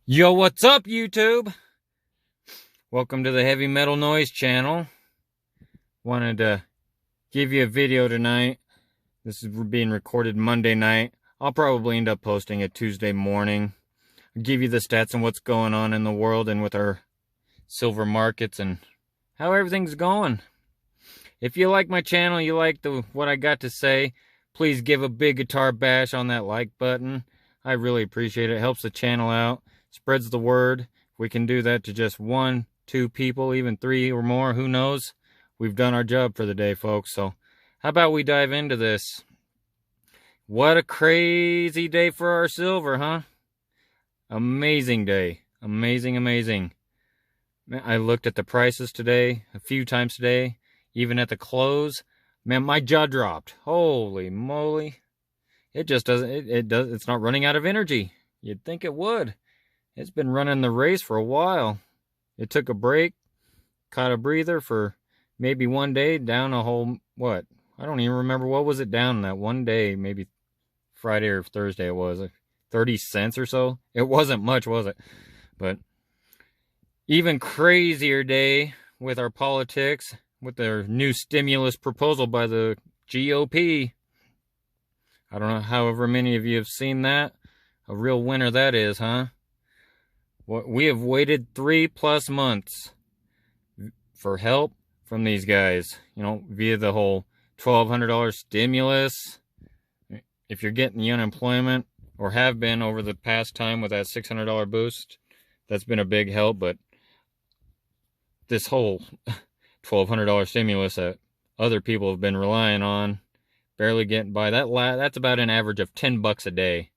Yo, what's up, YouTube? Welcome to the Heavy Metal Noise channel. Wanted to give you a video tonight. This is being recorded Monday night. I'll probably end up posting it Tuesday morning. I'll give you the stats on what's going on in the world and with our silver markets and how everything's going. If you like my channel, you like what I got to say, please give a big guitar bash on that like button. I really appreciate it. It helps the channel out. Spreads the word. If we can do that to just 1, 2 people, even 3 or more, who knows? We've done our job for the day, folks. So how about we dive into this? What a crazy day for our silver, huh? Amazing day. Amazing. I looked at the prices today, a few times today, even at the close. Man, my jaw dropped. Holy moly. It just doesn't, it's not running out of energy. You'd think it would. It's been running the race for a while. It took a break, caught a breather for maybe one day, down a whole, what? I don't even remember what was it down that one day, maybe Friday or Thursday it was, 30 cents or so. It wasn't much, was it? But even crazier day with our politics, with their new stimulus proposal by the GOP. I don't know, however many of you have seen that. A real winner that is, huh? We have waited 3+ months for help from these guys, via the whole $1,200 stimulus. If you're getting the unemployment, or have been over the past time with that $600 boost, that's been a big help. But this whole $1,200 stimulus that other people have been relying on, barely getting by, that's about an average of $10 a day,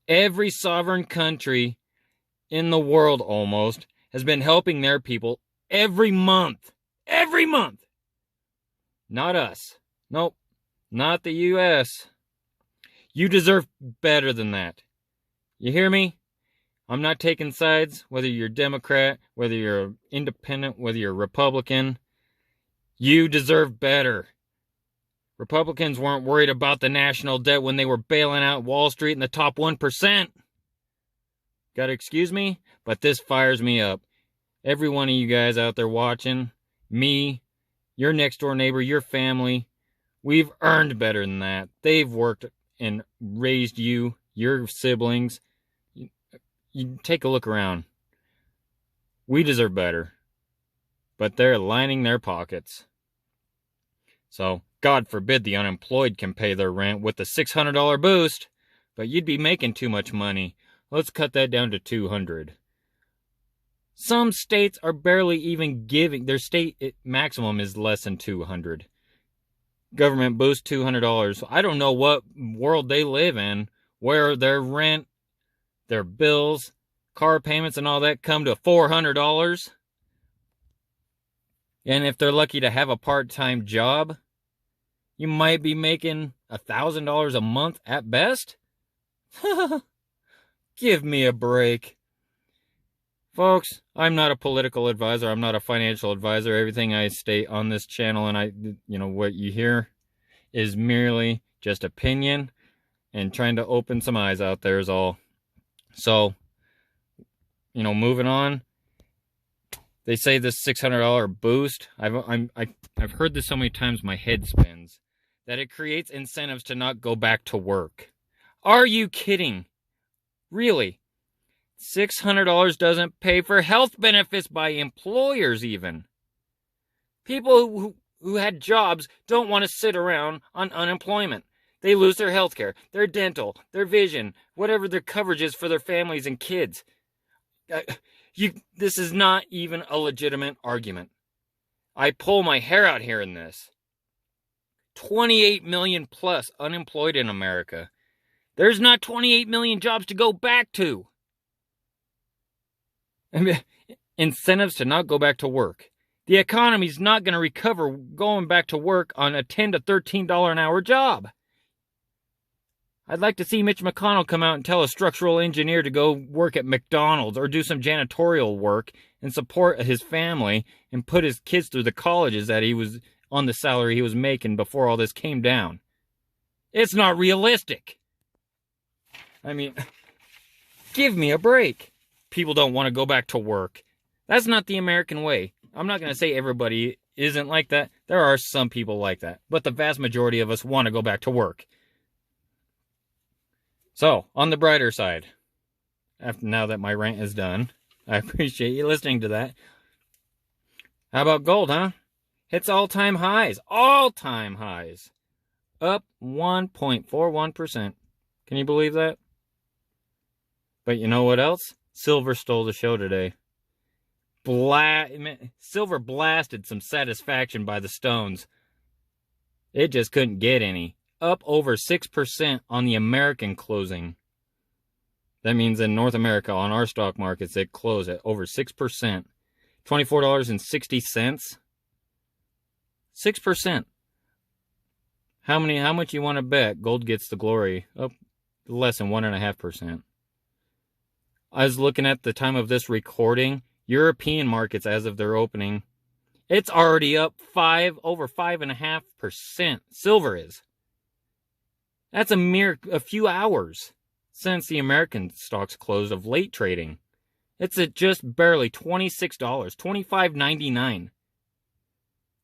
Every sovereign country in the world almost has been helping their people every month. Every month. Not us. Nope. Not the U.S. You deserve better than that. You hear me? I'm not taking sides, whether you're Democrat, whether you're independent, whether you're Republican. You deserve better. Republicans weren't worried about the national debt when they were bailing out Wall Street in the top 1%. Gotta excuse me, but this fires me up. Every one of you guys out there watching, me, your next door neighbor, your family, we've earned better than that. They've worked and raised you, your siblings. You take a look around. We deserve better. But they're lining their pockets. So, God forbid the unemployed can pay their rent with the $600 boost, but you'd be making too much money. Let's cut that down to $200. Some states are barely even giving, their state maximum is less than $200. Government boost $200. I don't know what world they live in, where their rent, their bills, car payments and all that come to $400. And if they're lucky to have a part-time job, you might be making $1,000 a month at best? Give me a break. Folks, I'm not a political advisor. I'm not a financial advisor. Everything I state on this channel and what you hear is merely just opinion and trying to open some eyes out there is all. So, moving on. They say this $600 boost. I've heard this so many times my head spins. That it creates incentives to not go back to work. Are you kidding? Really? $600 doesn't pay for health benefits by employers even. People who had jobs don't want to sit around on unemployment. They lose their health care, their dental, their vision, whatever their coverage is for their families and kids. This is not even a legitimate argument. I pull my hair out hearing this. 28 million plus unemployed in America. There's not 28 million jobs to go back to. Incentives to not go back to work. The economy's not going to recover going back to work on a $10 to $13 an hour job. I'd like to see Mitch McConnell come out and tell a structural engineer to go work at McDonald's or do some janitorial work and support his family and put his kids through the colleges that he was on the salary he was making before all this came down. It's not realistic. I mean, Give me a break. People don't want to go back to work. That's not the American way. I'm not going to say everybody isn't like that. There are some people like that. But the vast majority of us want to go back to work. So, on the brighter side, now that my rant is done, I appreciate you listening to that. How about gold, huh? Hits all-time highs. All-time highs. Up 1.41%. Can you believe that? But you know what else? Silver stole the show today. Silver blasted some satisfaction by the stones. It just couldn't get any. Up over 6% on the American closing. That means in North America, on our stock markets, it closed at over 6%. $24.60. 6%. How much you want to bet gold gets the glory? Up less than 1.5%. I was looking at the time of this recording. European markets, as of their opening, it's already up over 5.5%. Silver is. That's a few hours since the American stocks closed of late trading. It's at just barely $26, $25.99.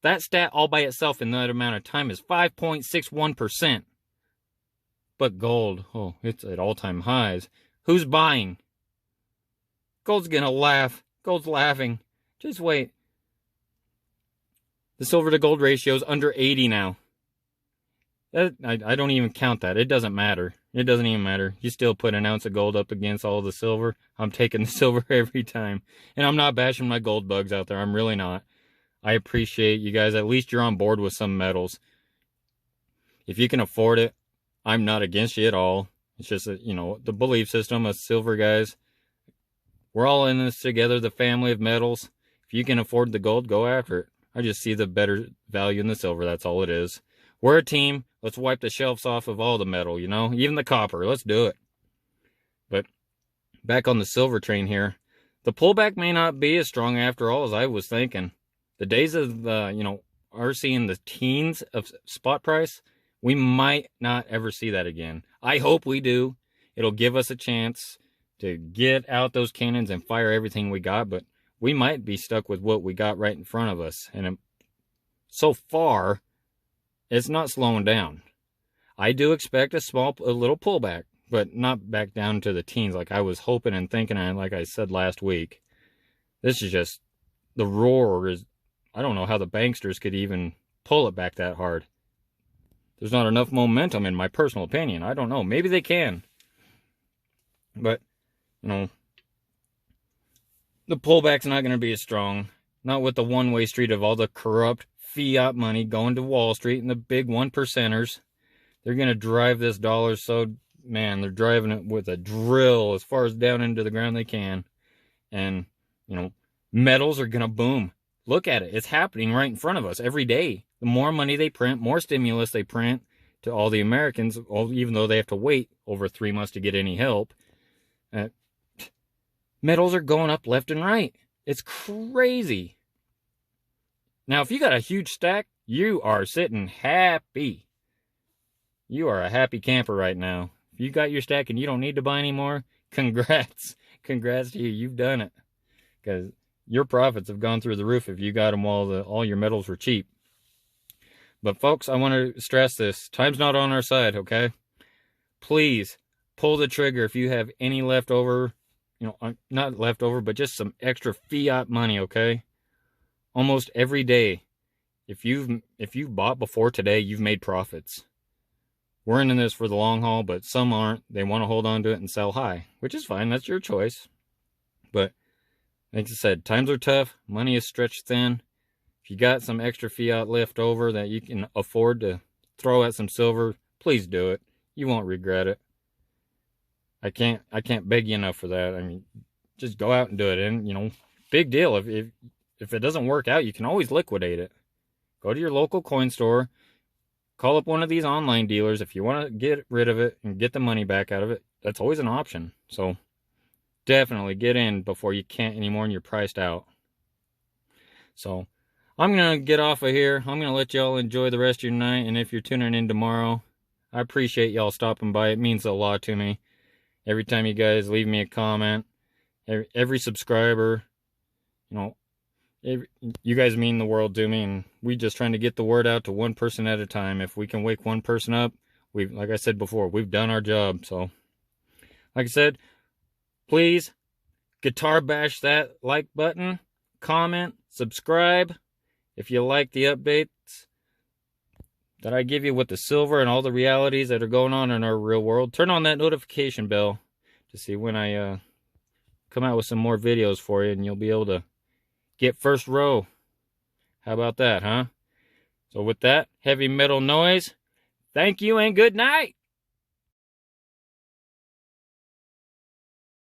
That stat all by itself in that amount of time is 5.61%. But gold, it's at all-time highs. Who's buying? Gold's gonna laugh. Gold's laughing. Just wait. The silver to gold ratio is under 80 now. I don't even count that. It doesn't matter. It doesn't even matter. You still put an ounce of gold up against all the silver. I'm taking the silver every time. And I'm not bashing my gold bugs out there. I'm really not. I appreciate you guys. At least you're on board with some metals. If you can afford it, I'm not against you at all. It's just that, the belief system of silver guys. We're all in this together, the family of metals. If you can afford the gold, go after it. I just see the better value in the silver. That's all it is. We're a team. Let's wipe the shelves off of all the metal, even the copper. Let's do it. But back on the silver train here, the pullback may not be as strong after all as I was thinking. The days of, are seeing the teens of spot price, we might not ever see that again. I hope we do. It'll give us a chance to get out those cannons and fire everything we got, but we might be stuck with what we got right in front of us. And so far, it's not slowing down. I do expect a little pullback, but not back down to the teens like I was hoping and thinking, and like I said last week. This is just, the roar is, I don't know how the banksters could even pull it back that hard. There's not enough momentum, in my personal opinion. I don't know. Maybe they can. But, the pullback's not going to be as strong. Not with the one-way street of all the corrupt fiat money going to Wall Street and the big 1%ers. They're going to drive this dollar they're driving it with a drill as far as down into the ground they can. And, metals are going to boom. Look at it. It's happening right in front of us every day. The more money they print, more stimulus they print to all the Americans, even though they have to wait over 3 months to get any help. Metals are going up left and right. It's crazy. Now, if you got a huge stack, you are sitting happy. You are a happy camper right now. If you got your stack and you don't need to buy anymore, congrats. Congrats to you. You've done it. Because your profits have gone through the roof if you got them while all your metals were cheap. But folks, I want to stress this. Time's not on our side, okay? Please pull the trigger if you have any leftover, not leftover, but just some extra fiat money, okay? Almost every day, if you've bought before today, you've made profits. We're in this for the long haul, but some aren't. They want to hold on to it and sell high, which is fine. That's your choice. But like I said, times are tough. Money is stretched thin. If you got some extra fiat left over that you can afford to throw at some silver, please do it. You won't regret it. I can't beg you enough for that. I mean, just go out and do it. And, big deal. If it doesn't work out, you can always liquidate it. Go to your local coin store. Call up one of these online dealers. If you want to get rid of it and get the money back out of it, that's always an option. So definitely get in before you can't anymore and you're priced out. So I'm going to get off of here. I'm going to let y'all enjoy the rest of your night. And if you're tuning in tomorrow, I appreciate y'all stopping by. It means a lot to me. every time you guys leave me a comment, every subscriber, you know, you guys mean the world to me, and we just trying to get the word out to one person at a time. If we can wake one person up, like I said before, we've done our job. So, like I said, please guitar bash that like button, comment, subscribe. If you like the updates that I give you with the silver and all the realities that are going on in our real world, turn on that notification bell to see when I come out with some more videos for you, and you'll be able to get first row. How about that, huh? So with that, heavy metal noise, thank you and good night.